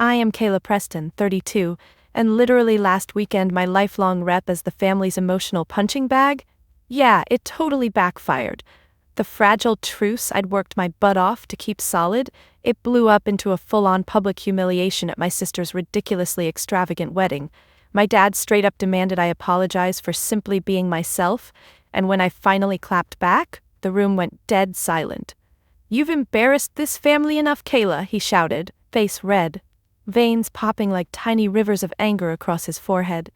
I am Kayla Preston, 32, and literally last weekend my lifelong rep as the family's emotional punching bag? Yeah, it totally backfired. The fragile truce I'd worked my butt off to keep solid, it blew up into a full-on public humiliation at my sister's ridiculously extravagant wedding. My dad straight up demanded I apologize for simply being myself, and when I finally clapped back, the room went dead silent. "You've embarrassed this family enough, Kayla," he shouted, face red, veins popping like tiny rivers of anger across his forehead.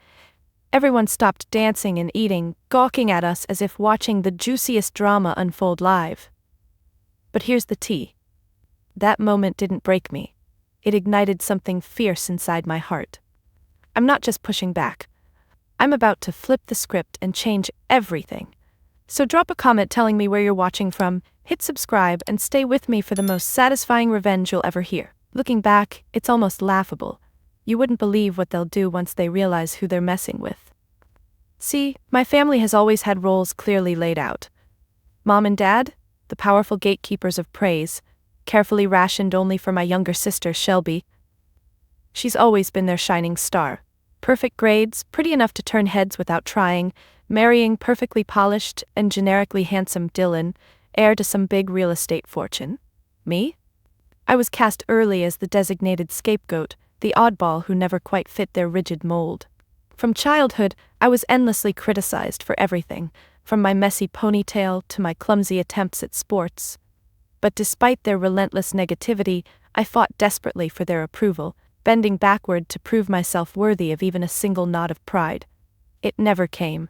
Everyone stopped dancing and eating, gawking at us as if watching the juiciest drama unfold live. But here's the tea. That moment didn't break me. It ignited something fierce inside my heart. I'm not just pushing back. I'm about to flip the script and change everything. So drop a comment telling me where you're watching from, hit subscribe, and stay with me for the most satisfying revenge you'll ever hear. Looking back, it's almost laughable. You wouldn't believe what they'll do once they realize who they're messing with. See, my family has always had roles clearly laid out. Mom and Dad, the powerful gatekeepers of praise, carefully rationed only for my younger sister, Shelby. She's always been their shining star. Perfect grades, pretty enough to turn heads without trying, marrying perfectly polished and generically handsome Dylan, heir to some big real estate fortune. Me? I was cast early as the designated scapegoat, the oddball who never quite fit their rigid mold. From childhood, I was endlessly criticized for everything, from my messy ponytail to my clumsy attempts at sports. But despite their relentless negativity, I fought desperately for their approval, bending backward to prove myself worthy of even a single nod of pride. It never came.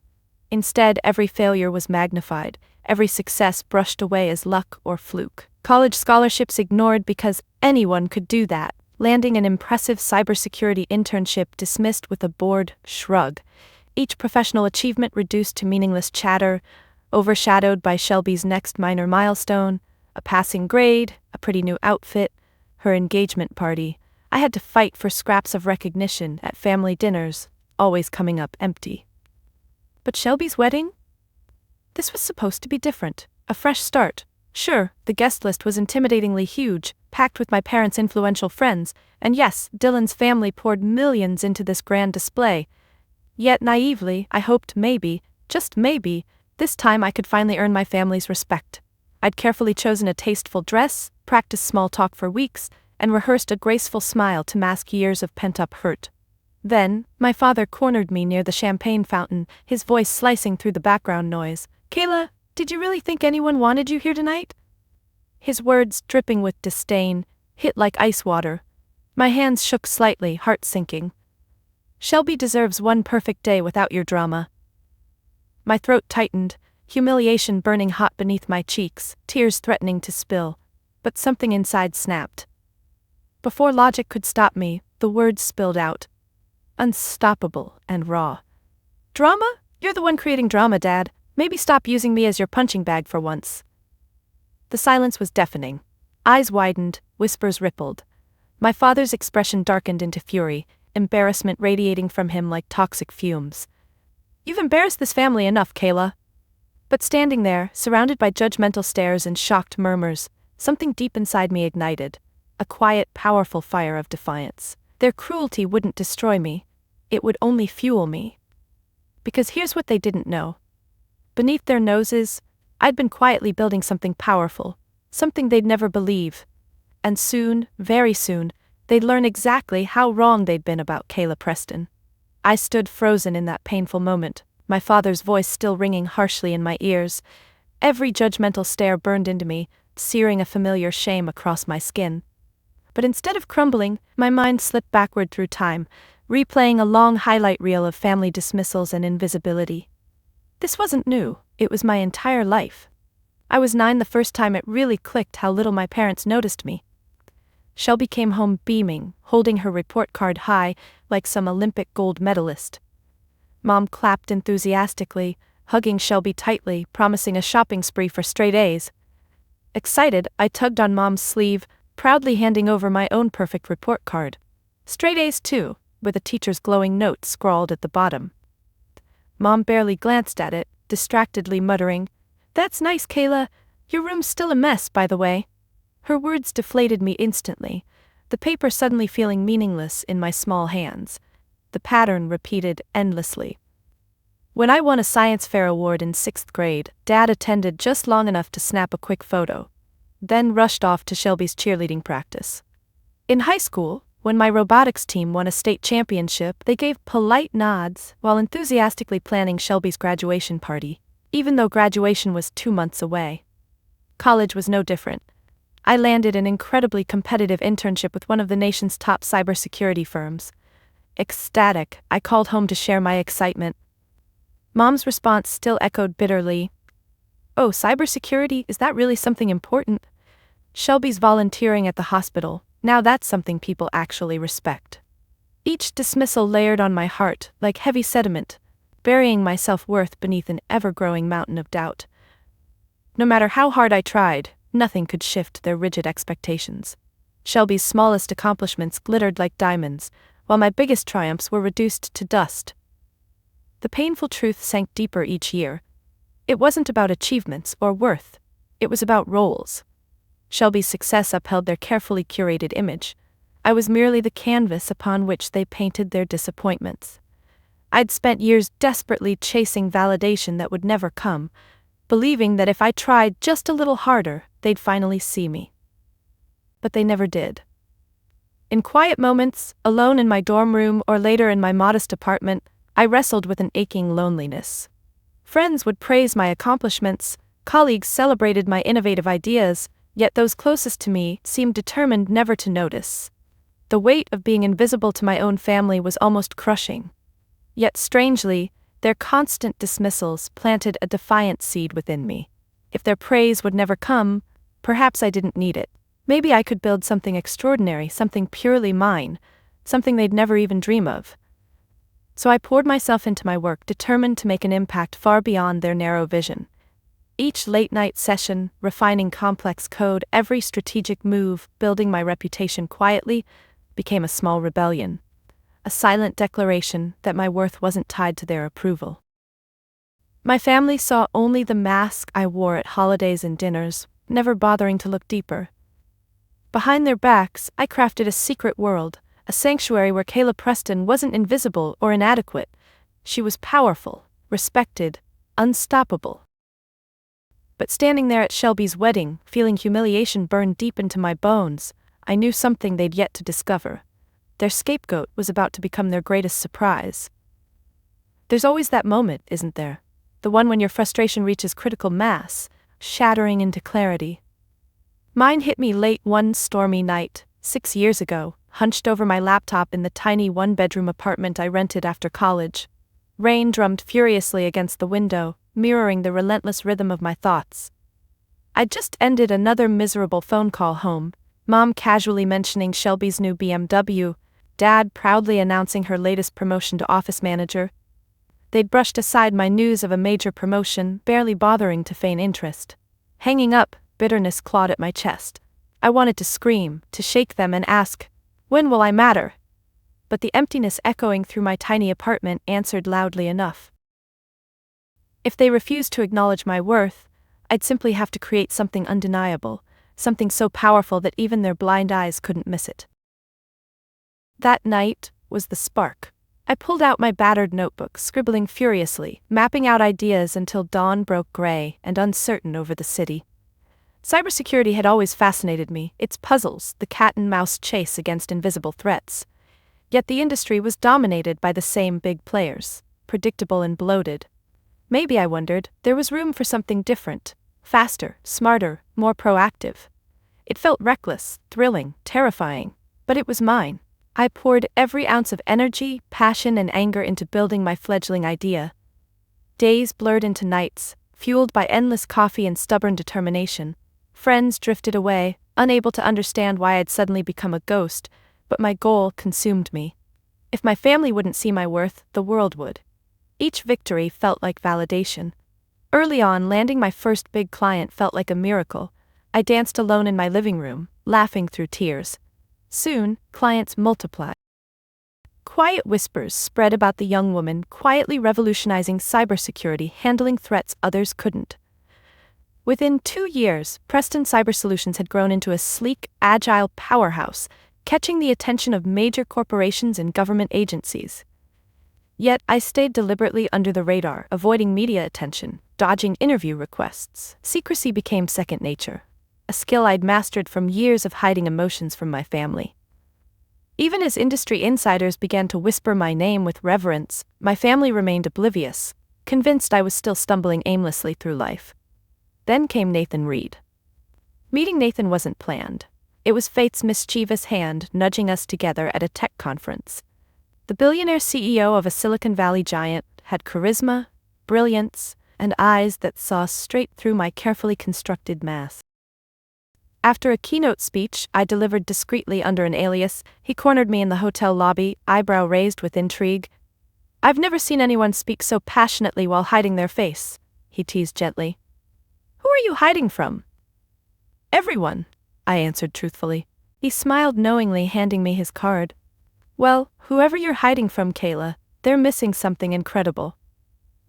Instead, every failure was magnified, every success brushed away as luck or fluke. College scholarships ignored because anyone could do that, landing an impressive cybersecurity internship dismissed with a bored shrug. Each professional achievement reduced to meaningless chatter, overshadowed by Shelby's next minor milestone, a passing grade, a pretty new outfit, her engagement party. I had to fight for scraps of recognition at family dinners, always coming up empty. But Shelby's wedding? This was supposed to be different, a fresh start. Sure, the guest list was intimidatingly huge, packed with my parents' influential friends, and yes, Dylan's family poured millions into this grand display. Yet naively, I hoped maybe, just maybe, this time I could finally earn my family's respect. I'd carefully chosen a tasteful dress, practiced small talk for weeks, and rehearsed a graceful smile to mask years of pent-up hurt. Then, my father cornered me near the champagne fountain, his voice slicing through the background noise. "Kayla, did you really think anyone wanted you here tonight?" His words, dripping with disdain, hit like ice water. My hands shook slightly, heart sinking. "Shelby deserves one perfect day without your drama." My throat tightened, humiliation burning hot beneath my cheeks, tears threatening to spill. But something inside snapped. Before logic could stop me, the words spilled out. Unstoppable and raw. "Drama? You're the one creating drama, Dad. Maybe stop using me as your punching bag for once." The silence was deafening. Eyes widened, whispers rippled. My father's expression darkened into fury, embarrassment radiating from him like toxic fumes. "You've embarrassed this family enough, Kayla." But standing there, surrounded by judgmental stares and shocked murmurs, something deep inside me ignited. A quiet, powerful fire of defiance. Their cruelty wouldn't destroy me. It would only fuel me. Because here's what they didn't know. Beneath their noses, I'd been quietly building something powerful, something they'd never believe. And soon, very soon, they'd learn exactly how wrong they'd been about Kayla Preston. I stood frozen in that painful moment, my father's voice still ringing harshly in my ears. Every judgmental stare burned into me, searing a familiar shame across my skin. But instead of crumbling, my mind slipped backward through time, replaying a long highlight reel of family dismissals and invisibility. This wasn't new, it was my entire life. I was 9 the first time it really clicked how little my parents noticed me. Shelby came home beaming, holding her report card high, like some Olympic gold medalist. Mom clapped enthusiastically, hugging Shelby tightly, promising a shopping spree for straight A's. Excited, I tugged on Mom's sleeve, proudly handing over my own perfect report card. Straight A's too, with a teacher's glowing note scrawled at the bottom. Mom barely glanced at it, distractedly muttering, "That's nice, Kayla. Your room's still a mess, by the way." Her words deflated me instantly. the paper suddenly feeling meaningless in my small hands. The pattern repeated endlessly. When I won a science fair award in 6th grade, Dad attended just long enough to snap a quick photo, then rushed off to Shelby's cheerleading practice. In high school, when my robotics team won a state championship, they gave polite nods while enthusiastically planning Shelby's graduation party, even though graduation was 2 months away. College was no different. I landed an incredibly competitive internship with one of the nation's top cybersecurity firms. Ecstatic, I called home to share my excitement. Mom's response still echoed bitterly. "Oh, cybersecurity, is that really something important? Shelby's volunteering at the hospital, now that's something people actually respect." Each dismissal layered on my heart like heavy sediment, burying my self-worth beneath an ever-growing mountain of doubt. No matter how hard I tried, nothing could shift their rigid expectations. Shelby's smallest accomplishments glittered like diamonds, while my biggest triumphs were reduced to dust. The painful truth sank deeper each year. It wasn't about achievements or worth. It was about roles. Shelby's success upheld their carefully curated image. I was merely the canvas upon which they painted their disappointments. I'd spent years desperately chasing validation that would never come, believing that if I tried just a little harder, they'd finally see me. But they never did. In quiet moments, alone in my dorm room or later in my modest apartment, I wrestled with an aching loneliness. Friends would praise my accomplishments, colleagues celebrated my innovative ideas, yet those closest to me seemed determined never to notice. The weight of being invisible to my own family was almost crushing. Yet strangely, their constant dismissals planted a defiant seed within me. If their praise would never come, perhaps I didn't need it. Maybe I could build something extraordinary, something purely mine, something they'd never even dream of. So I poured myself into my work, determined to make an impact far beyond their narrow vision. Each late-night session, refining complex code, every strategic move, building my reputation quietly, became a small rebellion. A silent declaration that my worth wasn't tied to their approval. My family saw only the mask I wore at holidays and dinners, never bothering to look deeper. Behind their backs, I crafted a secret world, a sanctuary where Kayla Preston wasn't invisible or inadequate. She was powerful, respected, unstoppable. But standing there at Shelby's wedding, feeling humiliation burn deep into my bones, I knew something they'd yet to discover. Their scapegoat was about to become their greatest surprise. There's always that moment, isn't there? The one when your frustration reaches critical mass, shattering into clarity. Mine hit me late one stormy night, 6 years ago, hunched over my laptop in the tiny one-bedroom apartment I rented after college. Rain drummed furiously against the window, mirroring the relentless rhythm of my thoughts. I'd just ended another miserable phone call home, Mom casually mentioning Shelby's new BMW, Dad proudly announcing her latest promotion to office manager. They'd brushed aside my news of a major promotion, barely bothering to feign interest. Hanging up, bitterness clawed at my chest. I wanted to scream, to shake them and ask, "When will I matter?" But the emptiness echoing through my tiny apartment answered loudly enough. If they refused to acknowledge my worth, I'd simply have to create something undeniable, something so powerful that even their blind eyes couldn't miss it. That night was the spark. I pulled out my battered notebook, scribbling furiously, mapping out ideas until dawn broke gray and uncertain over the city. Cybersecurity had always fascinated me, its puzzles, the cat-and-mouse chase against invisible threats. Yet the industry was dominated by the same big players, predictable and bloated. Maybe, I wondered, there was room for something different, faster, smarter, more proactive. It felt reckless, thrilling, terrifying, but it was mine. I poured every ounce of energy, passion, and anger into building my fledgling idea. Days blurred into nights, fueled by endless coffee and stubborn determination. Friends drifted away, unable to understand why I'd suddenly become a ghost, but my goal consumed me. If my family wouldn't see my worth, the world would. Each victory felt like validation. Early on, landing my first big client felt like a miracle. I danced alone in my living room, laughing through tears. Soon, clients multiplied. Quiet whispers spread about the young woman quietly revolutionizing cybersecurity, handling threats others couldn't. Within 2 years, Preston Cyber Solutions had grown into a sleek, agile powerhouse, catching the attention of major corporations and government agencies. Yet I stayed deliberately under the radar, avoiding media attention, dodging interview requests. Secrecy became second nature, a skill I'd mastered from years of hiding emotions from my family. Even as industry insiders began to whisper my name with reverence, my family remained oblivious, convinced I was still stumbling aimlessly through life. Then came Nathan Reed. Meeting Nathan wasn't planned. It was fate's mischievous hand nudging us together at a tech conference. The billionaire CEO of a Silicon Valley giant had charisma, brilliance, and eyes that saw straight through my carefully constructed mask. After a keynote speech I delivered discreetly under an alias, he cornered me in the hotel lobby, eyebrow raised with intrigue. "I've never seen anyone speak so passionately while hiding their face," he teased gently. "Who are you hiding from?" "Everyone," I answered truthfully. He smiled knowingly, handing me his card. "Well, whoever you're hiding from, Kayla, they're missing something incredible."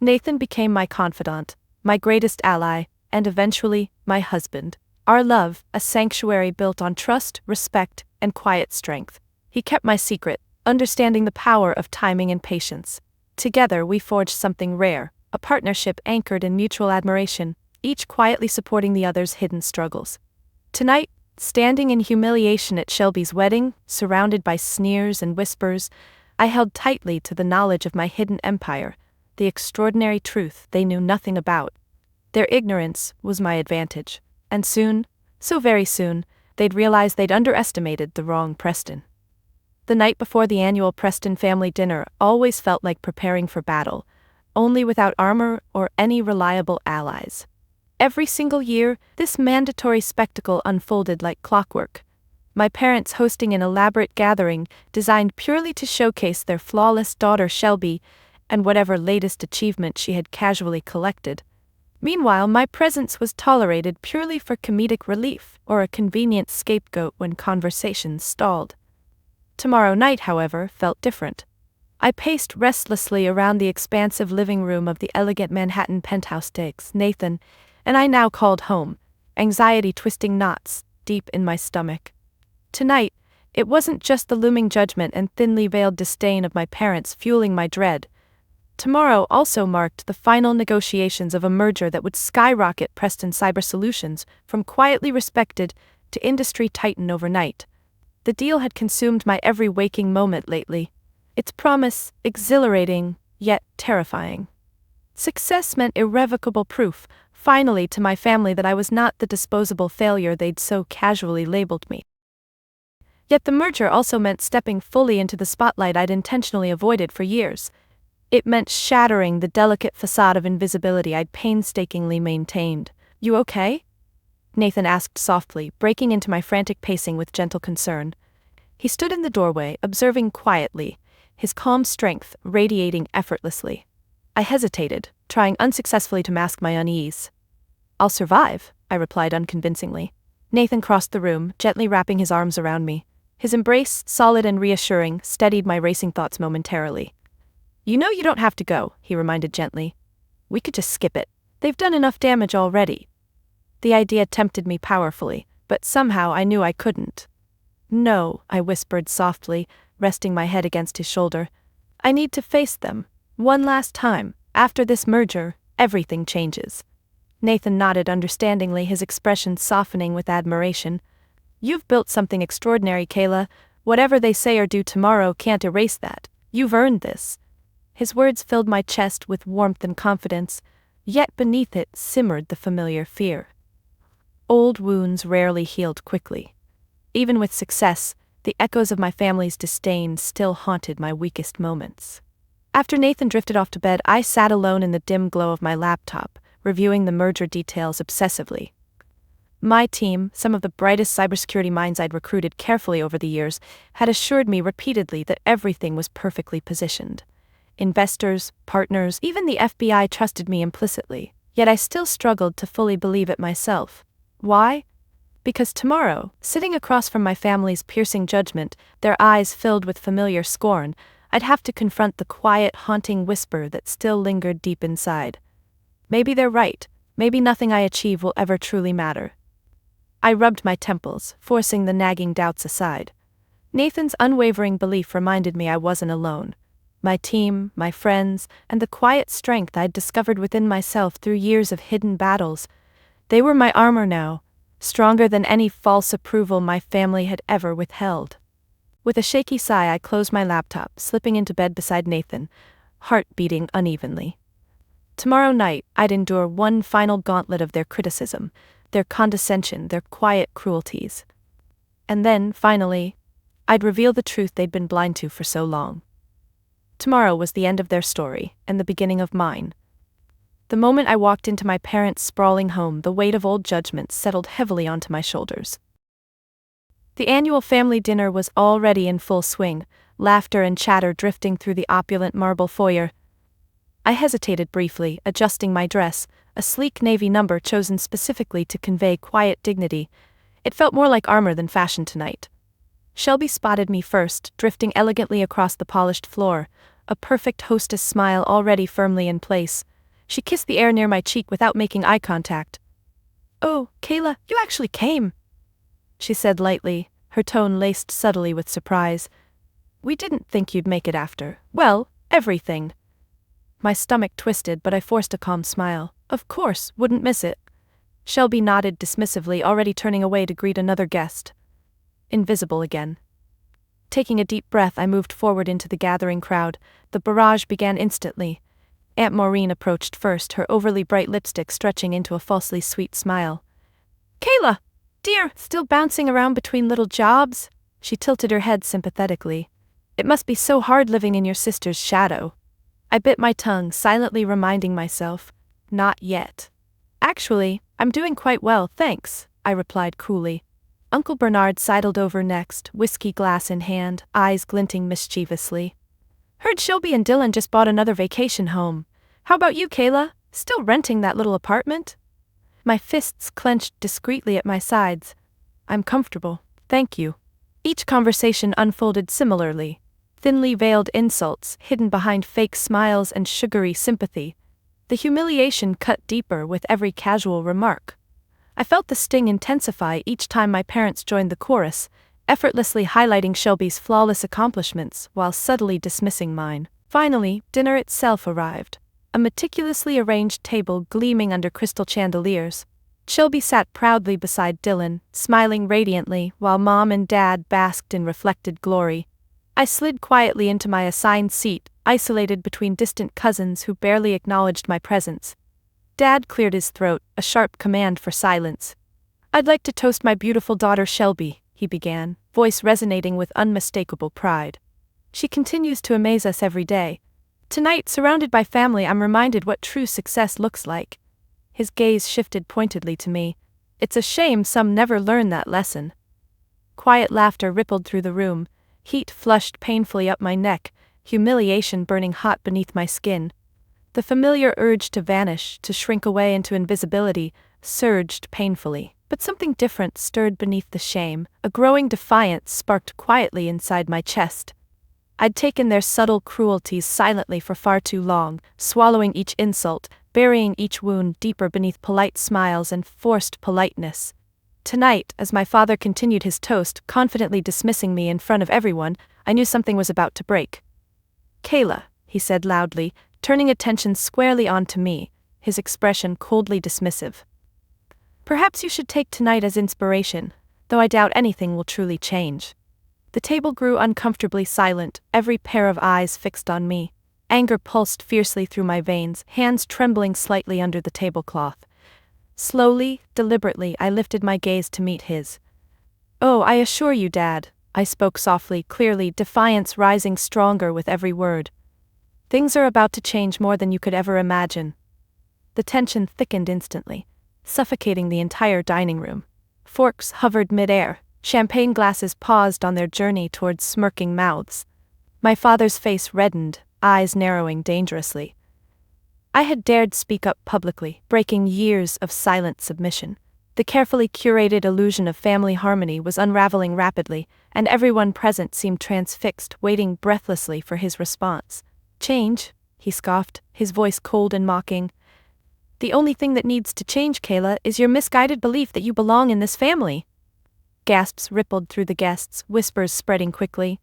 Nathan became my confidant, my greatest ally, and eventually, my husband. Our love, a sanctuary built on trust, respect, and quiet strength. He kept my secret, understanding the power of timing and patience. Together we forged something rare, a partnership anchored in mutual admiration, each quietly supporting the other's hidden struggles. Tonight, standing in humiliation at Shelby's wedding, surrounded by sneers and whispers, I held tightly to the knowledge of my hidden empire, the extraordinary truth they knew nothing about. Their ignorance was my advantage, and soon, so very soon, they'd realize they'd underestimated the wrong Preston. The night before the annual Preston family dinner always felt like preparing for battle, only without armor or any reliable allies. Every single year, this mandatory spectacle unfolded like clockwork. My parents hosting an elaborate gathering designed purely to showcase their flawless daughter Shelby and whatever latest achievement she had casually collected. Meanwhile, my presence was tolerated purely for comedic relief or a convenient scapegoat when conversations stalled. Tomorrow night, however, felt different. I paced restlessly around the expansive living room of the elegant Manhattan penthouse digs Nathan, and I now called home, anxiety twisting knots deep in my stomach. Tonight, it wasn't just the looming judgment and thinly veiled disdain of my parents fueling my dread. Tomorrow also marked the final negotiations of a merger that would skyrocket Preston Cyber Solutions from quietly respected to industry titan overnight. The deal had consumed my every waking moment lately, its promise exhilarating, yet terrifying. Success meant irrevocable proof, finally, to my family that I was not the disposable failure they'd so casually labeled me. Yet the merger also meant stepping fully into the spotlight I'd intentionally avoided for years. It meant shattering the delicate facade of invisibility I'd painstakingly maintained. "You okay?" Nathan asked softly, breaking into my frantic pacing with gentle concern. He stood in the doorway, observing quietly, his calm strength radiating effortlessly. I hesitated, trying unsuccessfully to mask my unease. "I'll survive," I replied unconvincingly. Nathan crossed the room, gently wrapping his arms around me. His embrace, solid and reassuring, steadied my racing thoughts momentarily. "You know you don't have to go," he reminded gently. "We could just skip it. They've done enough damage already." The idea tempted me powerfully, but somehow I knew I couldn't. "No," I whispered softly, resting my head against his shoulder. "I need to face them. One last time. After this merger, everything changes." Nathan nodded understandingly, his expression softening with admiration. "You've built something extraordinary, Kayla. Whatever they say or do tomorrow can't erase that. You've earned this." His words filled my chest with warmth and confidence, yet beneath it simmered the familiar fear. Old wounds rarely healed quickly. Even with success, the echoes of my family's disdain still haunted my weakest moments. After Nathan drifted off to bed, I sat alone in the dim glow of my laptop, reviewing the merger details obsessively. My team, some of the brightest cybersecurity minds I'd recruited carefully over the years, had assured me repeatedly that everything was perfectly positioned. Investors, partners, even the FBI trusted me implicitly, yet I still struggled to fully believe it myself. Why? Because tomorrow, sitting across from my family's piercing judgment, their eyes filled with familiar scorn, I'd have to confront the quiet, haunting whisper that still lingered deep inside. Maybe they're right. Maybe nothing I achieve will ever truly matter. I rubbed my temples, forcing the nagging doubts aside. Nathan's unwavering belief reminded me I wasn't alone. My team, my friends, and the quiet strength I'd discovered within myself through years of hidden battles, they were my armor now, stronger than any false approval my family had ever withheld. With a shaky sigh, I closed my laptop, slipping into bed beside Nathan, heart beating unevenly. Tomorrow night, I'd endure one final gauntlet of their criticism, their condescension, their quiet cruelties. And then, finally, I'd reveal the truth they'd been blind to for so long. Tomorrow was the end of their story, and the beginning of mine. The moment I walked into my parents' sprawling home, the weight of old judgments settled heavily onto my shoulders. The annual family dinner was already in full swing, laughter and chatter drifting through the opulent marble foyer. I hesitated briefly, adjusting my dress, a sleek navy number chosen specifically to convey quiet dignity. It felt more like armor than fashion tonight. Shelby spotted me first, drifting elegantly across the polished floor, a perfect hostess smile already firmly in place. She kissed the air near my cheek without making eye contact. "Oh, Kayla, you actually came," she said lightly, her tone laced subtly with surprise. "We didn't think you'd make it after, well, everything." My stomach twisted, but I forced a calm smile. "Of course, wouldn't miss it." Shelby nodded dismissively, already turning away to greet another guest. Invisible again. Taking a deep breath, I moved forward into the gathering crowd. The barrage began instantly. Aunt Maureen approached first, her overly bright lipstick stretching into a falsely sweet smile. "Kayla, dear, still bouncing around between little jobs?" She tilted her head sympathetically. "It must be so hard living in your sister's shadow." I bit my tongue, silently reminding myself, not yet. "Actually, I'm doing quite well, thanks," I replied coolly. Uncle Bernard sidled over next, whiskey glass in hand, eyes glinting mischievously. "Heard Shelby and Dylan just bought another vacation home. How about you, Kayla? Still renting that little apartment?" My fists clenched discreetly at my sides. "I'm comfortable, thank you." Each conversation unfolded similarly. Thinly veiled insults, hidden behind fake smiles and sugary sympathy. The humiliation cut deeper with every casual remark. I felt the sting intensify each time my parents joined the chorus, effortlessly highlighting Shelby's flawless accomplishments while subtly dismissing mine. Finally, dinner itself arrived. A meticulously arranged table gleaming under crystal chandeliers. Shelby sat proudly beside Dylan, smiling radiantly, while Mom and Dad basked in reflected glory. I slid quietly into my assigned seat, isolated between distant cousins who barely acknowledged my presence. Dad cleared his throat, a sharp command for silence. "I'd like to toast my beautiful daughter Shelby," he began, voice resonating with unmistakable pride. "She continues to amaze us every day. Tonight, surrounded by family, I'm reminded what true success looks like." His gaze shifted pointedly to me. "It's a shame some never learn that lesson." Quiet laughter rippled through the room. Heat flushed painfully up my neck, humiliation burning hot beneath my skin. The familiar urge to vanish, to shrink away into invisibility, surged painfully. But something different stirred beneath the shame. A growing defiance sparked quietly inside my chest. I'd taken their subtle cruelties silently for far too long, swallowing each insult, burying each wound deeper beneath polite smiles and forced politeness. Tonight, as my father continued his toast, confidently dismissing me in front of everyone, I knew something was about to break. "Kayla," he said loudly, turning attention squarely onto me, his expression coldly dismissive. "Perhaps you should take tonight as inspiration, though I doubt anything will truly change." The table grew uncomfortably silent, every pair of eyes fixed on me. Anger pulsed fiercely through my veins, hands trembling slightly under the tablecloth. Slowly, deliberately, I lifted my gaze to meet his. "Oh, I assure you, Dad," I spoke softly, clearly, defiance rising stronger with every word. "Things are about to change more than you could ever imagine." The tension thickened instantly, suffocating the entire dining room. Forks hovered mid-air, champagne glasses paused on their journey towards smirking mouths. My father's face reddened, eyes narrowing dangerously. I had dared speak up publicly, breaking years of silent submission. The carefully curated illusion of family harmony was unraveling rapidly, and everyone present seemed transfixed, waiting breathlessly for his response. "Change?" he scoffed, his voice cold and mocking. "The only thing that needs to change, Kayla, is your misguided belief that you belong in this family." Gasps rippled through the guests, whispers spreading quickly.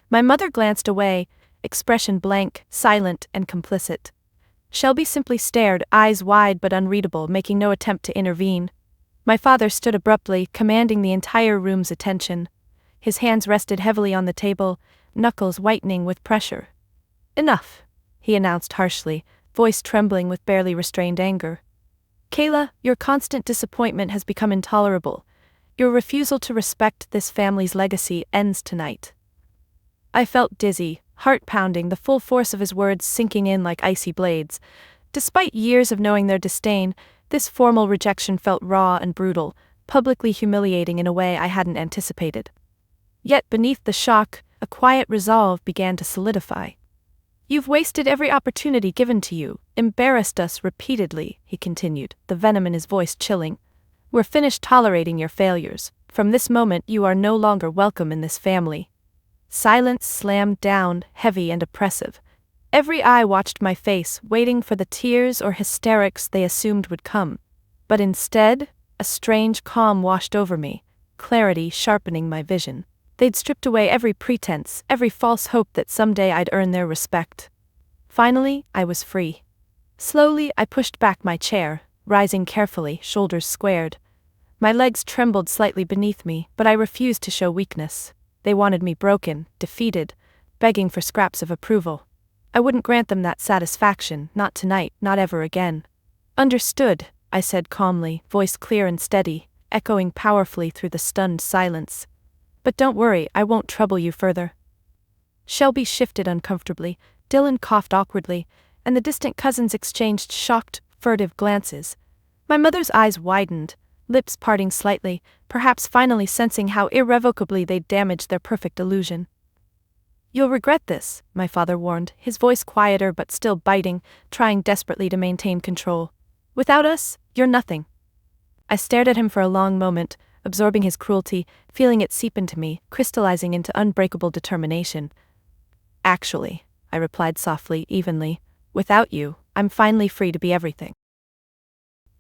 My mother glanced away, expression blank, silent, and complicit. Shelby simply stared, eyes wide but unreadable, making no attempt to intervene. My father stood abruptly, commanding the entire room's attention. His hands rested heavily on the table, knuckles whitening with pressure. "Enough," he announced harshly, voice trembling with barely restrained anger. "Kayla, your constant disappointment has become intolerable. Your refusal to respect this family's legacy ends tonight." I felt dizzy, heart pounding, the full force of his words sinking in like icy blades. Despite years of knowing their disdain, this formal rejection felt raw and brutal, publicly humiliating in a way I hadn't anticipated. Yet beneath the shock, a quiet resolve began to solidify. "You've wasted every opportunity given to you, embarrassed us repeatedly," he continued, the venom in his voice chilling. "We're finished tolerating your failures. From this moment you are no longer welcome in this family." Silence slammed down, heavy and oppressive. Every eye watched my face, waiting for the tears or hysterics they assumed would come. But instead, a strange calm washed over me, clarity sharpening my vision. They'd stripped away every pretense, every false hope that someday I'd earn their respect. Finally, I was free. Slowly, I pushed back my chair, rising carefully, shoulders squared. My legs trembled slightly beneath me, but I refused to show weakness. They wanted me broken, defeated, begging for scraps of approval. I wouldn't grant them that satisfaction, not tonight, not ever again. "Understood," I said calmly, voice clear and steady, echoing powerfully through the stunned silence. "But don't worry, I won't trouble you further." Shelby shifted uncomfortably, Dylan coughed awkwardly, and the distant cousins exchanged shocked, furtive glances. My mother's eyes widened, lips parting slightly, perhaps finally sensing how irrevocably they'd damaged their perfect illusion. "You'll regret this," my father warned, his voice quieter but still biting, trying desperately to maintain control. "Without us, you're nothing." I stared at him for a long moment, absorbing his cruelty, feeling it seep into me, crystallizing into unbreakable determination. "Actually," I replied softly, evenly, "without you, I'm finally free to be everything."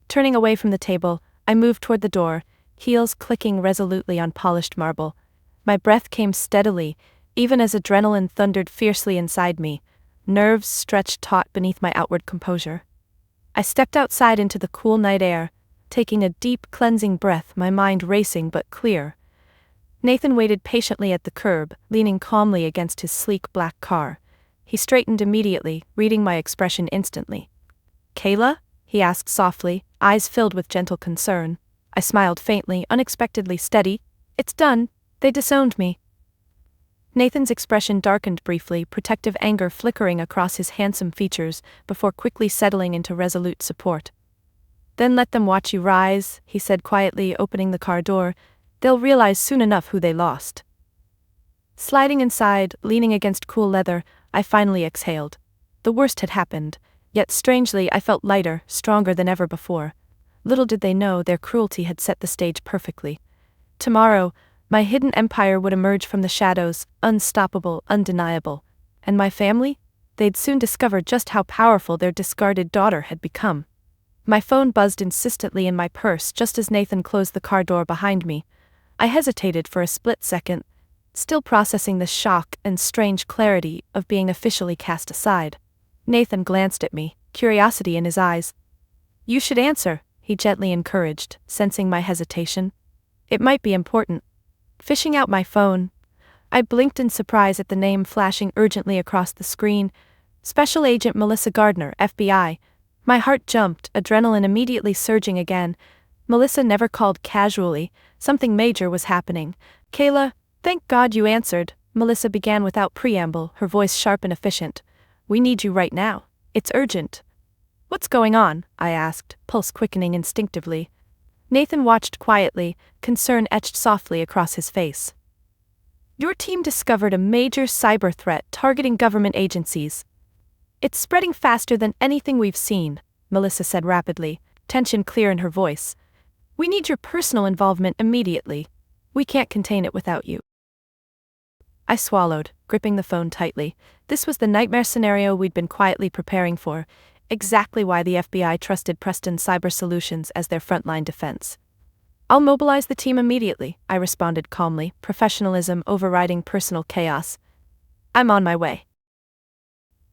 Turning away from the table, I moved toward the door, heels clicking resolutely on polished marble. My breath came steadily, even as adrenaline thundered fiercely inside me, nerves stretched taut beneath my outward composure. I stepped outside into the cool night air, taking a deep, cleansing breath, my mind racing but clear. Nathan waited patiently at the curb, leaning calmly against his sleek black car. He straightened immediately, reading my expression instantly. "Kayla?" he asked softly, eyes filled with gentle concern. I smiled faintly, unexpectedly steady. "It's done. They disowned me." Nathan's expression darkened briefly, protective anger flickering across his handsome features before quickly settling into resolute support. "Then let them watch you rise," he said quietly, opening the car door. "They'll realize soon enough who they lost." Sliding inside, leaning against cool leather, I finally exhaled. The worst had happened, yet strangely I felt lighter, stronger than ever before. Little did they know their cruelty had set the stage perfectly. Tomorrow, my hidden empire would emerge from the shadows, unstoppable, undeniable. And my family? They'd soon discover just how powerful their discarded daughter had become. My phone buzzed insistently in my purse just as Nathan closed the car door behind me. I hesitated for a split second, still processing the shock and strange clarity of being officially cast aside. Nathan glanced at me, curiosity in his eyes. "You should answer," he gently encouraged, sensing my hesitation. "It might be important." Fishing out my phone, I blinked in surprise at the name flashing urgently across the screen. Special Agent Melissa Gardner, FBI. My heart jumped, adrenaline immediately surging again. Melissa never called casually, something major was happening. "Kayla, thank God you answered," Melissa began without preamble, her voice sharp and efficient. "We need you right now. It's urgent." "What's going on?" I asked, pulse quickening instinctively. Nathan watched quietly, concern etched softly across his face. "Your team discovered a major cyber threat targeting government agencies. It's spreading faster than anything we've seen," Melissa said rapidly, tension clear in her voice. "We need your personal involvement immediately. We can't contain it without you." I swallowed, gripping the phone tightly. This was the nightmare scenario we'd been quietly preparing for, exactly why the FBI trusted Preston Cyber Solutions as their frontline defense. I'll mobilize the team immediately, I responded calmly, professionalism overriding personal chaos. I'm on my way.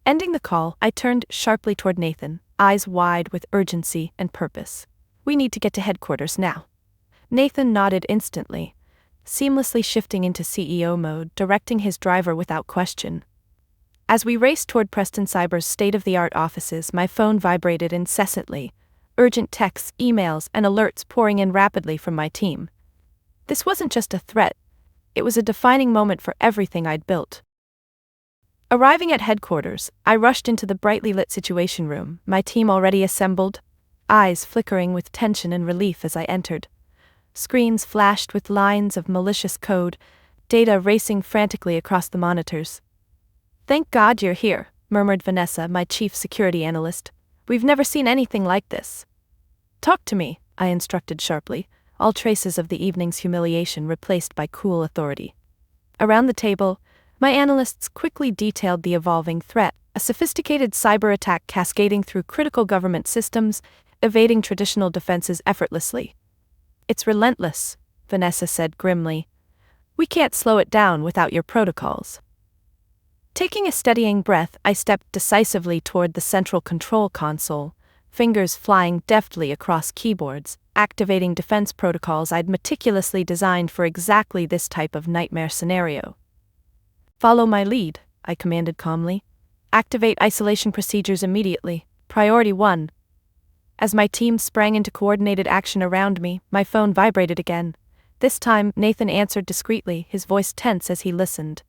Ending the call, I turned sharply toward Nathan, eyes wide with urgency and purpose. We need to get to headquarters now. Nathan nodded instantly, seamlessly shifting into CEO mode, directing his driver without question. As we raced toward Preston Cyber's state-of-the-art offices, my phone vibrated incessantly, urgent texts, emails, and alerts pouring in rapidly from my team. This wasn't just a threat, it was a defining moment for everything I'd built. Arriving at headquarters, I rushed into the brightly lit situation room, my team already assembled, eyes flickering with tension and relief as I entered. Screens flashed with lines of malicious code, data racing frantically across the monitors. "Thank God you're here," murmured Vanessa, my chief security analyst. "We've never seen anything like this." "Talk to me," I instructed sharply, all traces of the evening's humiliation replaced by cool authority. Around the table, my analysts quickly detailed the evolving threat, a sophisticated cyber attack cascading through critical government systems, evading traditional defenses effortlessly. "It's relentless," Vanessa said grimly. "We can't slow it down without your protocols." Taking a steadying breath, I stepped decisively toward the central control console, fingers flying deftly across keyboards, activating defense protocols I'd meticulously designed for exactly this type of nightmare scenario. "Follow my lead," I commanded calmly. "Activate isolation procedures immediately. Priority 1. As my team sprang into coordinated action around me, my phone vibrated again. This time, Nathan answered discreetly, his voice tense as he listened.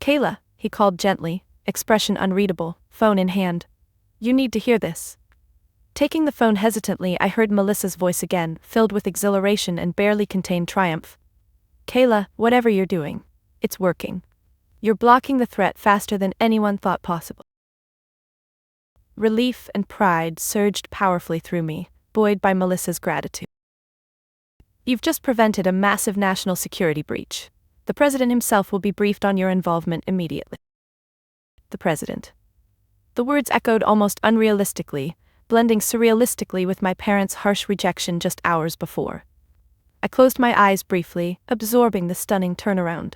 "Kayla," he called gently, expression unreadable, phone in hand. "You need to hear this." Taking the phone hesitantly, I heard Melissa's voice again, filled with exhilaration and barely contained triumph. "Kayla, whatever you're doing, it's working. You're blocking the threat faster than anyone thought possible." Relief and pride surged powerfully through me, buoyed by Melissa's gratitude. "You've just prevented a massive national security breach. The president himself will be briefed on your involvement immediately." The president. The words echoed almost unrealistically, blending surrealistically with my parents' harsh rejection just hours before. I closed my eyes briefly, absorbing the stunning turnaround.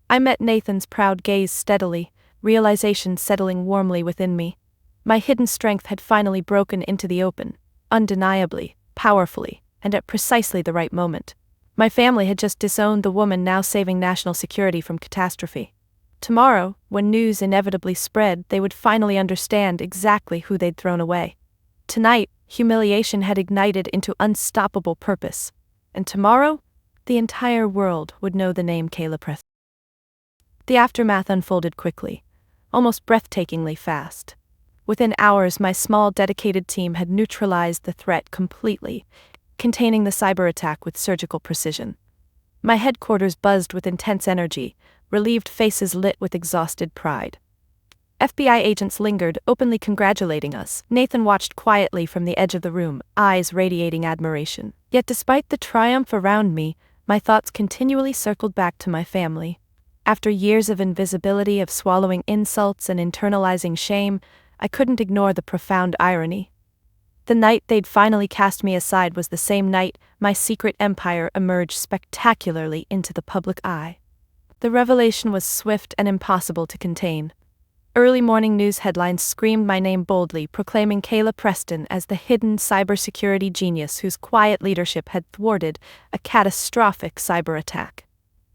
I met Nathan's proud gaze steadily, realization settling warmly within me. My hidden strength had finally broken into the open, undeniably, powerfully, and at precisely the right moment. My family had just disowned the woman now saving national security from catastrophe. Tomorrow, when news inevitably spread, they would finally understand exactly who they'd thrown away. Tonight, humiliation had ignited into unstoppable purpose. And tomorrow, the entire world would know the name Kayla Preston. The aftermath unfolded quickly, almost breathtakingly fast. Within hours, my small, dedicated team had neutralized the threat completely, containing the cyber attack with surgical precision. My headquarters buzzed with intense energy, relieved faces lit with exhausted pride. FBI agents lingered, openly congratulating us. Nathan watched quietly from the edge of the room, eyes radiating admiration. Yet despite the triumph around me, my thoughts continually circled back to my family. After years of invisibility, of swallowing insults and internalizing shame, I couldn't ignore the profound irony. The night they'd finally cast me aside was the same night my secret empire emerged spectacularly into the public eye. The revelation was swift and impossible to contain. Early morning news headlines screamed my name boldly, proclaiming Kayla Preston as the hidden cybersecurity genius whose quiet leadership had thwarted a catastrophic cyber attack.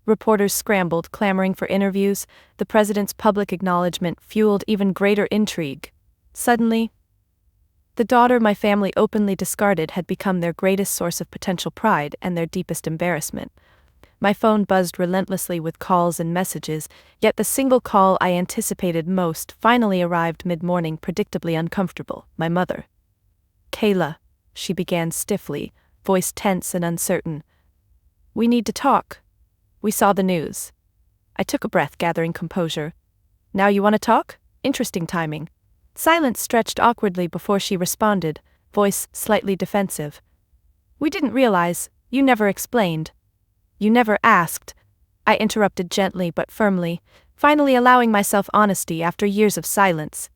Reporters scrambled, clamoring for interviews. The president's public acknowledgement fueled even greater intrigue. Suddenly, the daughter my family openly discarded had become their greatest source of potential pride and their deepest embarrassment. My phone buzzed relentlessly with calls and messages, yet the single call I anticipated most finally arrived mid-morning, predictably uncomfortable. My mother. "Kayla," she began stiffly, voice tense and uncertain. "We need to talk. We saw the news." I took a breath, gathering composure. "Now you want to talk? Interesting timing." Silence stretched awkwardly before she responded, voice slightly defensive. "We didn't realize, you never explained. You never asked," I interrupted gently but firmly, finally allowing myself honesty after years of silence.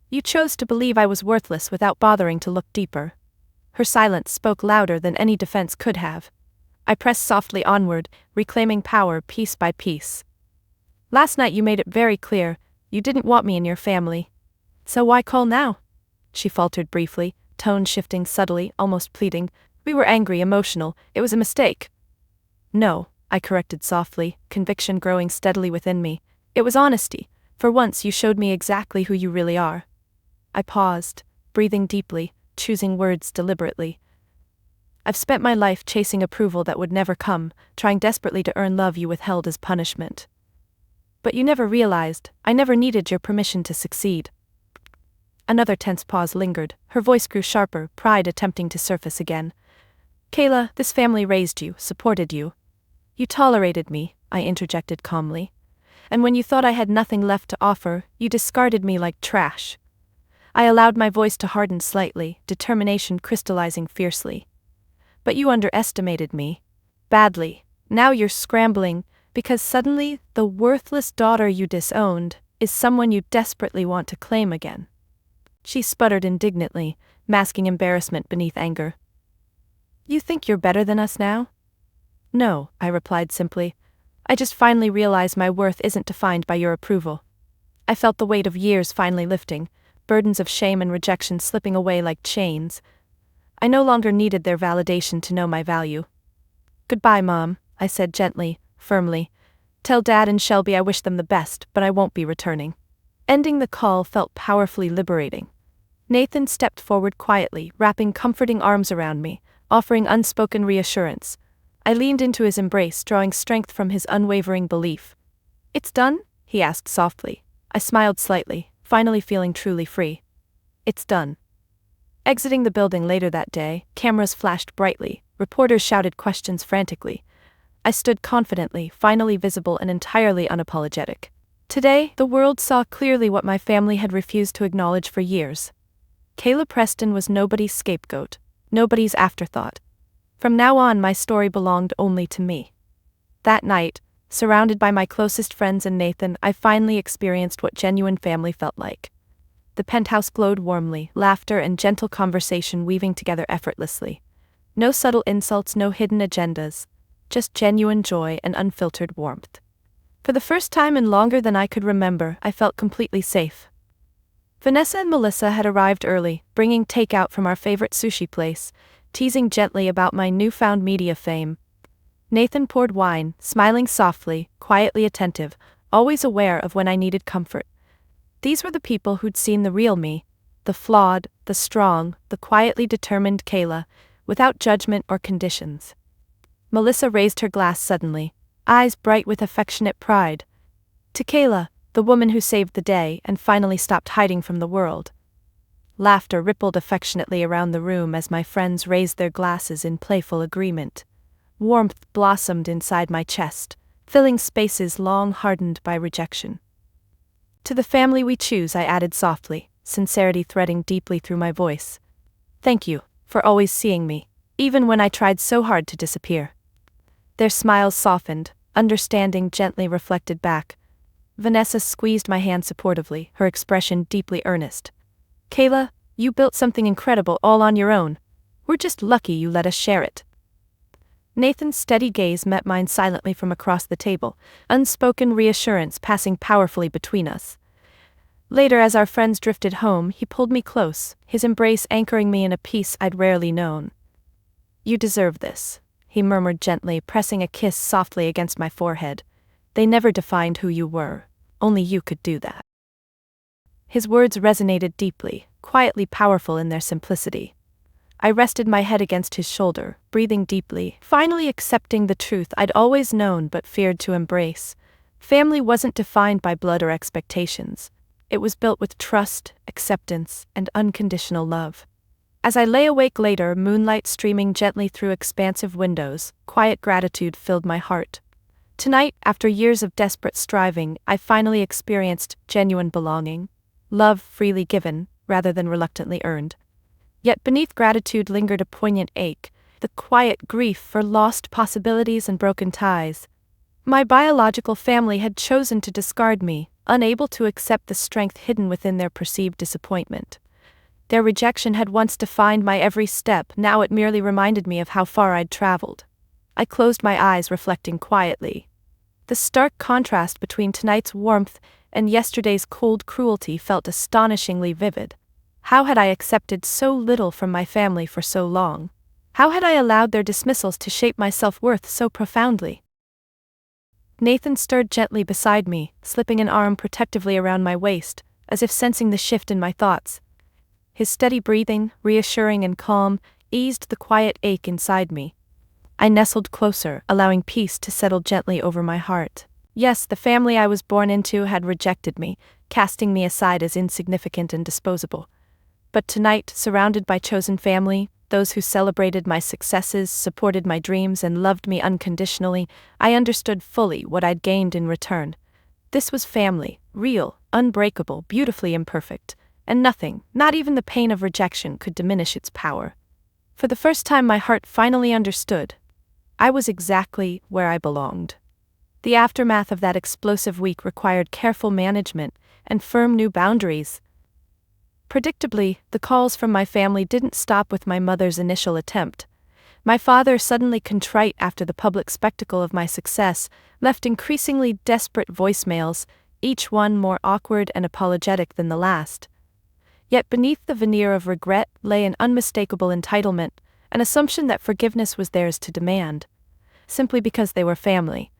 "You chose to believe I was worthless without bothering to look deeper." Her silence spoke louder than any defense could have. I pressed softly onward, reclaiming power piece by piece. Last night you made it very clear, you didn't want me in your family. So why call now? She faltered briefly, tone shifting subtly, almost pleading. We were angry, emotional, it was a mistake. No, I corrected softly, conviction growing steadily within me. It was honesty. For once you showed me exactly who you really are. I paused, breathing deeply, choosing words deliberately. I've spent my life chasing approval that would never come, trying desperately to earn love you withheld as punishment. But you never realized, I never needed your permission to succeed. Another tense pause lingered, her voice grew sharper, pride attempting to surface again. Kayla, this family raised you, supported you. You tolerated me, I interjected calmly. And when you thought I had nothing left to offer, you discarded me like trash. I allowed my voice to harden slightly, determination crystallizing fiercely. But you underestimated me. Badly. Now you're scrambling, because suddenly, the worthless daughter you disowned is someone you desperately want to claim again. She sputtered indignantly, masking embarrassment beneath anger. You think you're better than us now? No, I replied simply. I just finally realized my worth isn't defined by your approval. I felt the weight of years finally lifting, burdens of shame and rejection slipping away like chains. I no longer needed their validation to know my value. Goodbye, Mom, I said gently, firmly. Tell Dad and Shelby I wish them the best, but I won't be returning. Ending the call felt powerfully liberating. Nathan stepped forward quietly, wrapping comforting arms around me, offering unspoken reassurance. I leaned into his embrace, drawing strength from his unwavering belief. It's done? He asked softly. I smiled slightly, finally feeling truly free. It's done. Exiting the building later that day, cameras flashed brightly, reporters shouted questions frantically. I stood confidently, finally visible and entirely unapologetic. Today, the world saw clearly what my family had refused to acknowledge for years. Kayla Preston was nobody's scapegoat, nobody's afterthought. From now on, my story belonged only to me. That night, surrounded by my closest friends and Nathan, I finally experienced what genuine family felt like. The penthouse glowed warmly, laughter and gentle conversation weaving together effortlessly. No subtle insults, no hidden agendas, just genuine joy and unfiltered warmth. For the first time in longer than I could remember, I felt completely safe. Vanessa and Melissa had arrived early, bringing takeout from our favorite sushi place, teasing gently about my newfound media fame. Nathan poured wine, smiling softly, quietly attentive, always aware of when I needed comfort. These were the people who'd seen the real me, the flawed, the strong, the quietly determined Kayla, without judgment or conditions. Melissa raised her glass suddenly, eyes bright with affectionate pride. To Kayla, the woman who saved the day and finally stopped hiding from the world. Laughter rippled affectionately around the room as my friends raised their glasses in playful agreement. Warmth blossomed inside my chest, filling spaces long hardened by rejection. To the family we choose, I added softly, sincerity threading deeply through my voice. Thank you for always seeing me, even when I tried so hard to disappear. Their smiles softened, understanding gently reflected back. Vanessa squeezed my hand supportively, her expression deeply earnest. Kayla, you built something incredible all on your own. We're just lucky you let us share it. Nathan's steady gaze met mine silently from across the table, unspoken reassurance passing powerfully between us. Later, as our friends drifted home, he pulled me close, his embrace anchoring me in a peace I'd rarely known. You deserve this, he murmured gently, pressing a kiss softly against my forehead. They never defined who you were. Only you could do that. His words resonated deeply, quietly powerful in their simplicity. I rested my head against his shoulder, breathing deeply, finally accepting the truth I'd always known but feared to embrace. Family wasn't defined by blood or expectations. It was built with trust, acceptance, and unconditional love. As I lay awake later, moonlight streaming gently through expansive windows, quiet gratitude filled my heart. Tonight, after years of desperate striving, I finally experienced genuine belonging. Love freely given, rather than reluctantly earned. Yet beneath gratitude lingered a poignant ache, the quiet grief for lost possibilities and broken ties. My biological family had chosen to discard me, unable to accept the strength hidden within their perceived disappointment. Their rejection had once defined my every step, now it merely reminded me of how far I'd traveled. I closed my eyes, reflecting quietly. The stark contrast between tonight's warmth and yesterday's cold cruelty felt astonishingly vivid. How had I accepted so little from my family for so long? How had I allowed their dismissals to shape my self-worth so profoundly? Nathan stirred gently beside me, slipping an arm protectively around my waist, as if sensing the shift in my thoughts. His steady breathing, reassuring and calm, eased the quiet ache inside me. I nestled closer, allowing peace to settle gently over my heart. Yes, the family I was born into had rejected me, casting me aside as insignificant and disposable. But tonight, surrounded by chosen family, those who celebrated my successes, supported my dreams, and loved me unconditionally, I understood fully what I'd gained in return. This was family, real, unbreakable, beautifully imperfect, and nothing, not even the pain of rejection, could diminish its power. For the first time, my heart finally understood. I was exactly where I belonged. The aftermath of that explosive week required careful management and firm new boundaries. Predictably, the calls from my family didn't stop with my mother's initial attempt. My father, suddenly contrite after the public spectacle of my success, left increasingly desperate voicemails, each one more awkward and apologetic than the last. Yet beneath the veneer of regret lay an unmistakable entitlement, an assumption that forgiveness was theirs to demand, simply because they were family.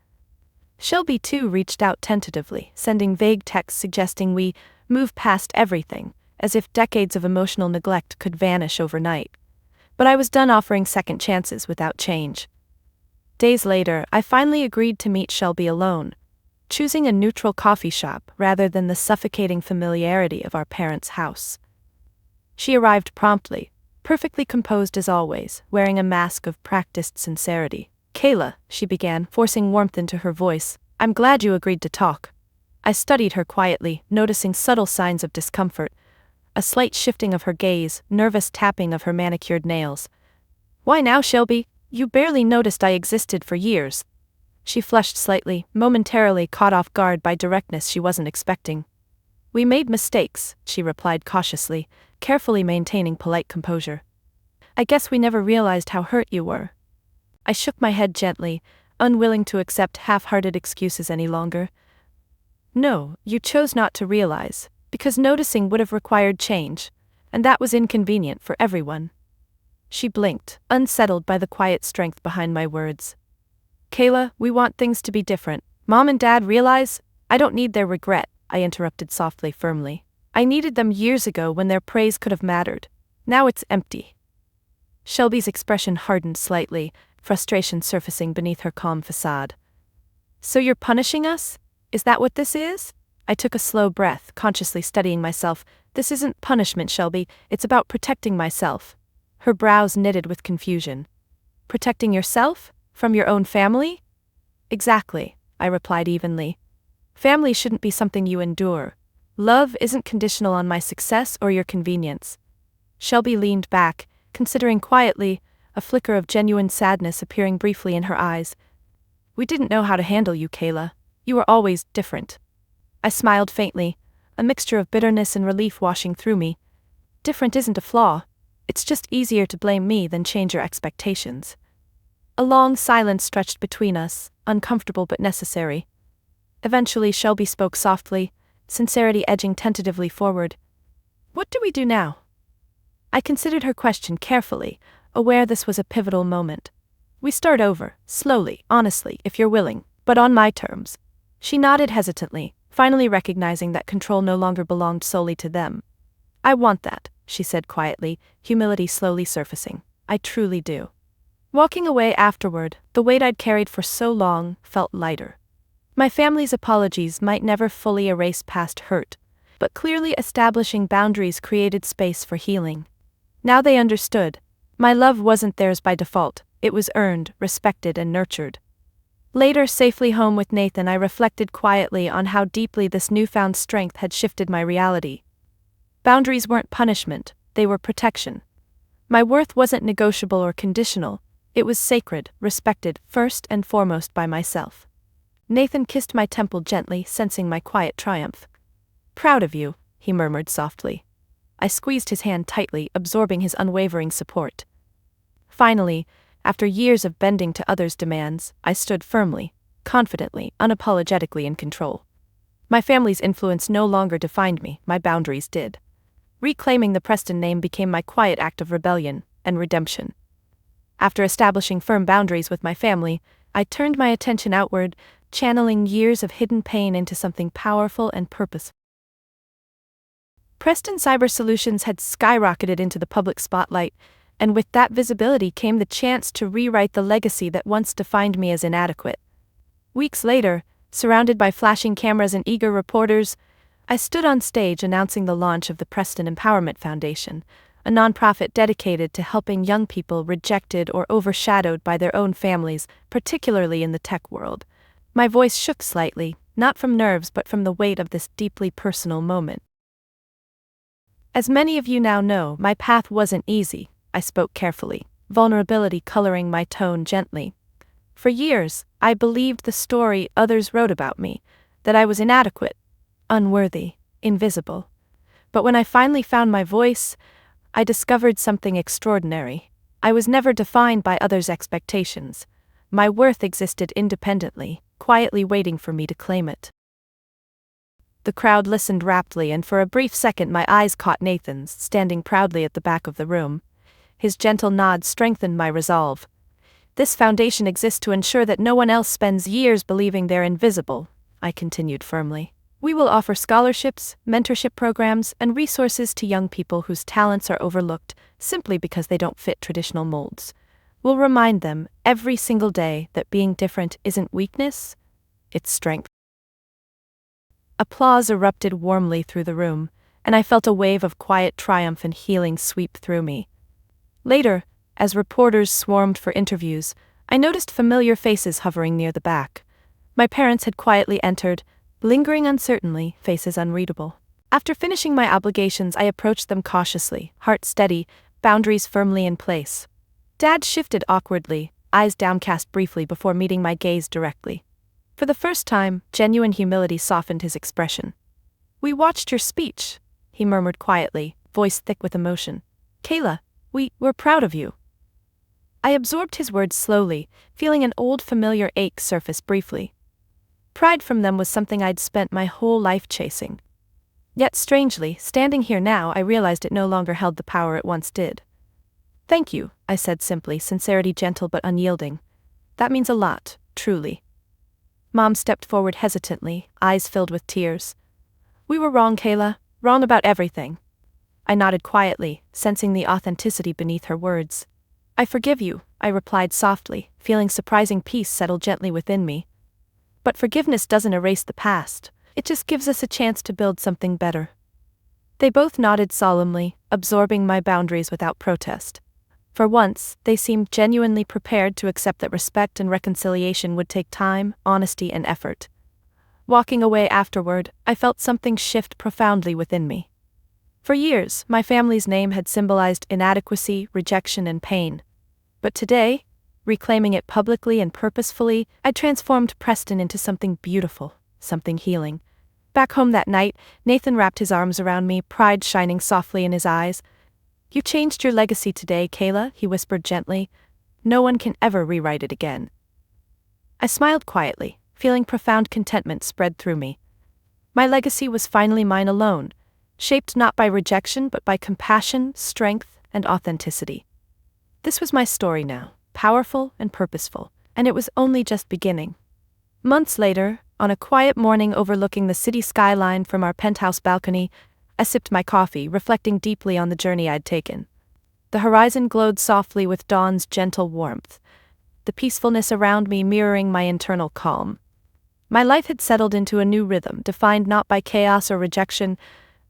Shelby, too, reached out tentatively, sending vague texts suggesting we move past everything, as if decades of emotional neglect could vanish overnight. But I was done offering second chances without change. Days later, I finally agreed to meet Shelby alone, choosing a neutral coffee shop rather than the suffocating familiarity of our parents' house. She arrived promptly, perfectly composed as always, wearing a mask of practiced sincerity. "Kayla," she began, forcing warmth into her voice, "I'm glad you agreed to talk." I studied her quietly, noticing subtle signs of discomfort, a slight shifting of her gaze, nervous tapping of her manicured nails. "Why now, Shelby? You barely noticed I existed for years." She flushed slightly, momentarily caught off guard by directness she wasn't expecting. "We made mistakes," she replied cautiously, carefully maintaining polite composure. "I guess we never realized how hurt you were." I shook my head gently, unwilling to accept half-hearted excuses any longer. "No, you chose not to realize, because noticing would have required change, and that was inconvenient for everyone." She blinked, unsettled by the quiet strength behind my words. "Kayla, we want things to be different. Mom and Dad realize I don't need their regret," I interrupted softly, firmly. "I needed them years ago when their praise could have mattered. Now it's empty." Shelby's expression hardened slightly, frustration surfacing beneath her calm facade. "So you're punishing us? Is that what this is?" I took a slow breath, consciously steadying myself. "This isn't punishment, Shelby, it's about protecting myself." Her brows knitted with confusion. "Protecting yourself? From your own family?" "Exactly," I replied evenly. "Family shouldn't be something you endure. Love isn't conditional on my success or your convenience." Shelby leaned back, considering quietly, a flicker of genuine sadness appearing briefly in her eyes. "We didn't know how to handle you, Kayla. You were always different." I smiled faintly, a mixture of bitterness and relief washing through me. Different isn't a flaw. It's just easier to blame me than change your expectations. A long silence stretched between us, uncomfortable but necessary. Eventually Shelby spoke softly, sincerity edging tentatively forward. "What do we do now?" I considered her question carefully, aware this was a pivotal moment. "We start over, slowly, honestly, if you're willing, but on my terms." She nodded hesitantly, finally recognizing that control no longer belonged solely to them. "I want that," she said quietly, humility slowly surfacing. "I truly do." Walking away afterward, the weight I'd carried for so long felt lighter. My family's apologies might never fully erase past hurt, but clearly establishing boundaries created space for healing. Now they understood. My love wasn't theirs by default, it was earned, respected, and nurtured. Later, safely home with Nathan, I reflected quietly on how deeply this newfound strength had shifted my reality. Boundaries weren't punishment, they were protection. My worth wasn't negotiable or conditional, it was sacred, respected first and foremost by myself. Nathan kissed my temple gently, sensing my quiet triumph. "Proud of you," he murmured softly. I squeezed his hand tightly, absorbing his unwavering support. Finally, after years of bending to others' demands, I stood firmly, confidently, unapologetically in control. My family's influence no longer defined me, my boundaries did. Reclaiming the Preston name became my quiet act of rebellion and redemption. After establishing firm boundaries with my family, I turned my attention outward, channeling years of hidden pain into something powerful and purposeful. Preston Cyber Solutions had skyrocketed into the public spotlight, and with that visibility came the chance to rewrite the legacy that once defined me as inadequate. Weeks later, surrounded by flashing cameras and eager reporters, I stood on stage announcing the launch of the Preston Empowerment Foundation, a nonprofit dedicated to helping young people rejected or overshadowed by their own families, particularly in the tech world. My voice shook slightly, not from nerves but from the weight of this deeply personal moment. As many of you now know, my path wasn't easy, I spoke carefully, vulnerability coloring my tone gently. For years, I believed the story others wrote about me, that I was inadequate, unworthy, invisible. But when I finally found my voice, I discovered something extraordinary. I was never defined by others' expectations. My worth existed independently, quietly waiting for me to claim it. The crowd listened raptly, and for a brief second my eyes caught Nathan's, standing proudly at the back of the room. His gentle nod strengthened my resolve. This foundation exists to ensure that no one else spends years believing they're invisible, I continued firmly. We will offer scholarships, mentorship programs, and resources to young people whose talents are overlooked simply because they don't fit traditional molds. We'll remind them every single day that being different isn't weakness, it's strength. Applause erupted warmly through the room, and I felt a wave of quiet triumph and healing sweep through me. Later, as reporters swarmed for interviews, I noticed familiar faces hovering near the back. My parents had quietly entered, lingering uncertainly, faces unreadable. After finishing my obligations, I approached them cautiously, heart steady, boundaries firmly in place. Dad shifted awkwardly, eyes downcast briefly before meeting my gaze directly. For the first time, genuine humility softened his expression. "We watched your speech," he murmured quietly, voice thick with emotion. "Kayla, we're proud of you." I absorbed his words slowly, feeling an old familiar ache surface briefly. Pride from them was something I'd spent my whole life chasing. Yet strangely, standing here now, I realized it no longer held the power it once did. "Thank you," I said simply, sincerity gentle but unyielding. "That means a lot, truly." Mom stepped forward hesitantly, eyes filled with tears. "We were wrong, Kayla, wrong about everything." I nodded quietly, sensing the authenticity beneath her words. "I forgive you," I replied softly, feeling surprising peace settle gently within me. But forgiveness doesn't erase the past, it just gives us a chance to build something better. They both nodded solemnly, absorbing my boundaries without protest. For once, they seemed genuinely prepared to accept that respect and reconciliation would take time, honesty, and effort. Walking away afterward, I felt something shift profoundly within me. For years, my family's name had symbolized inadequacy, rejection, and pain. But today, reclaiming it publicly and purposefully, I transformed Preston into something beautiful, something healing. Back home that night, Nathan wrapped his arms around me, pride shining softly in his eyes. "You changed your legacy today, Kayla," he whispered gently. "No one can ever rewrite it again." I smiled quietly, feeling profound contentment spread through me. My legacy was finally mine alone, shaped not by rejection but by compassion, strength, and authenticity. This was my story now, powerful and purposeful, and it was only just beginning. Months later, on a quiet morning overlooking the city skyline from our penthouse balcony, I sipped my coffee, reflecting deeply on the journey I'd taken. The horizon glowed softly with dawn's gentle warmth, the peacefulness around me mirroring my internal calm. My life had settled into a new rhythm, defined not by chaos or rejection,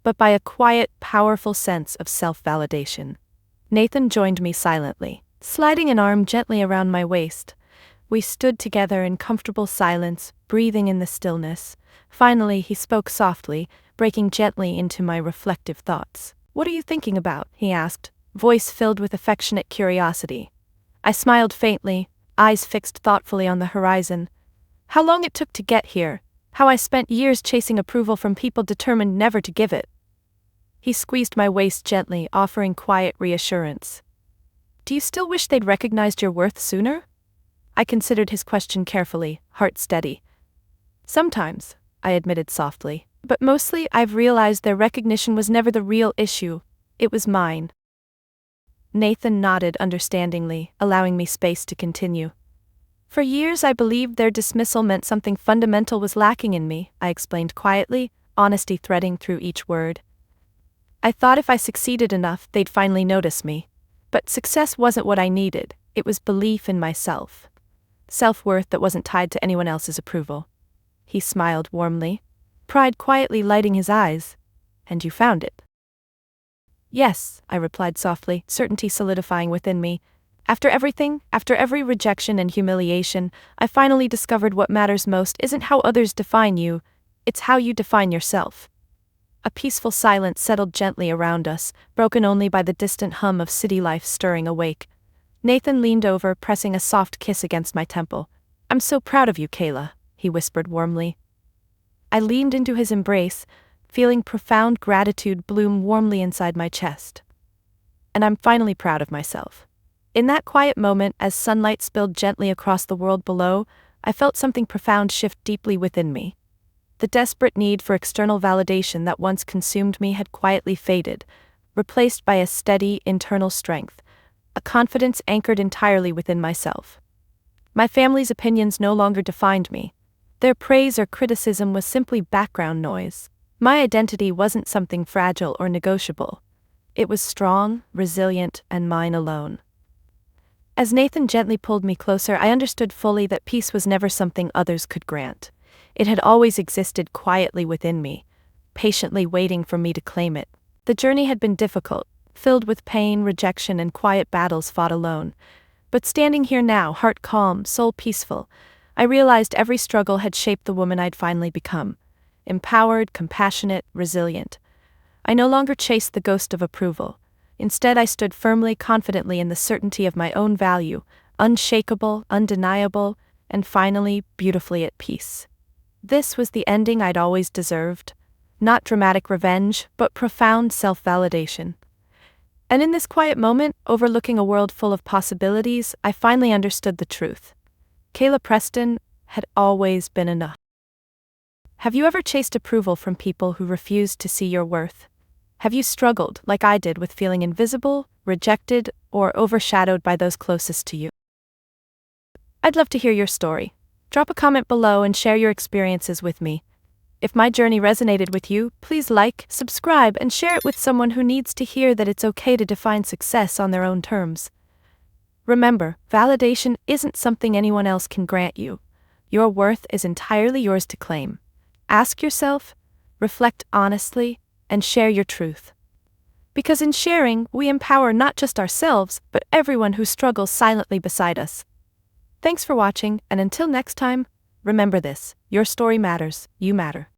but by a quiet, powerful sense of self-validation. Nathan joined me silently, sliding an arm gently around my waist. We stood together in comfortable silence, breathing in the stillness. Finally, he spoke softly, breaking gently into my reflective thoughts. "What are you thinking about?" he asked, voice filled with affectionate curiosity. I smiled faintly, eyes fixed thoughtfully on the horizon. How long it took to get here, how I spent years chasing approval from people determined never to give it. He squeezed my waist gently, offering quiet reassurance. Do you still wish they'd recognized your worth sooner? I considered his question carefully, heart steady. Sometimes, I admitted softly, but mostly I've realized their recognition was never the real issue. It was mine. Nathan nodded understandingly, allowing me space to continue. For years I believed their dismissal meant something fundamental was lacking in me, I explained quietly, honesty threading through each word. I thought if I succeeded enough, they'd finally notice me. But success wasn't what I needed, it was belief in myself. Self-worth that wasn't tied to anyone else's approval. He smiled warmly, pride quietly lighting his eyes. And you found it. Yes, I replied softly, certainty solidifying within me. After everything, after every rejection and humiliation, I finally discovered what matters most isn't how others define you, it's how you define yourself. A peaceful silence settled gently around us, broken only by the distant hum of city life stirring awake. Nathan leaned over, pressing a soft kiss against my temple. I'm so proud of you, Kayla, he whispered warmly. I leaned into his embrace, feeling profound gratitude bloom warmly inside my chest. And I'm finally proud of myself. In that quiet moment, as sunlight spilled gently across the world below, I felt something profound shift deeply within me. The desperate need for external validation that once consumed me had quietly faded, replaced by a steady, internal strength, a confidence anchored entirely within myself. My family's opinions no longer defined me. Their praise or criticism was simply background noise. My identity wasn't something fragile or negotiable. It was strong, resilient, and mine alone. As Nathan gently pulled me closer, I understood fully that peace was never something others could grant. It had always existed quietly within me, patiently waiting for me to claim it. The journey had been difficult, filled with pain, rejection, and quiet battles fought alone. But standing here now, heart calm, soul peaceful, I realized every struggle had shaped the woman I'd finally become. Empowered, compassionate, resilient. I no longer chased the ghost of approval. Instead, I stood firmly, confidently in the certainty of my own value, unshakable, undeniable, and finally, beautifully at peace. This was the ending I'd always deserved. Not dramatic revenge, but profound self-validation. And in this quiet moment, overlooking a world full of possibilities, I finally understood the truth. Kayla Preston had always been enough. Have you ever chased approval from people who refused to see your worth? Have you struggled, like I did, with feeling invisible, rejected, or overshadowed by those closest to you? I'd love to hear your story. Drop a comment below and share your experiences with me. If my journey resonated with you, please like, subscribe, and share it with someone who needs to hear that it's okay to define success on their own terms. Remember, validation isn't something anyone else can grant you. Your worth is entirely yours to claim. Ask yourself, reflect honestly, and share your truth. Because in sharing, we empower not just ourselves, but everyone who struggles silently beside us. Thanks for watching, and until next time, remember this: your story matters, you matter.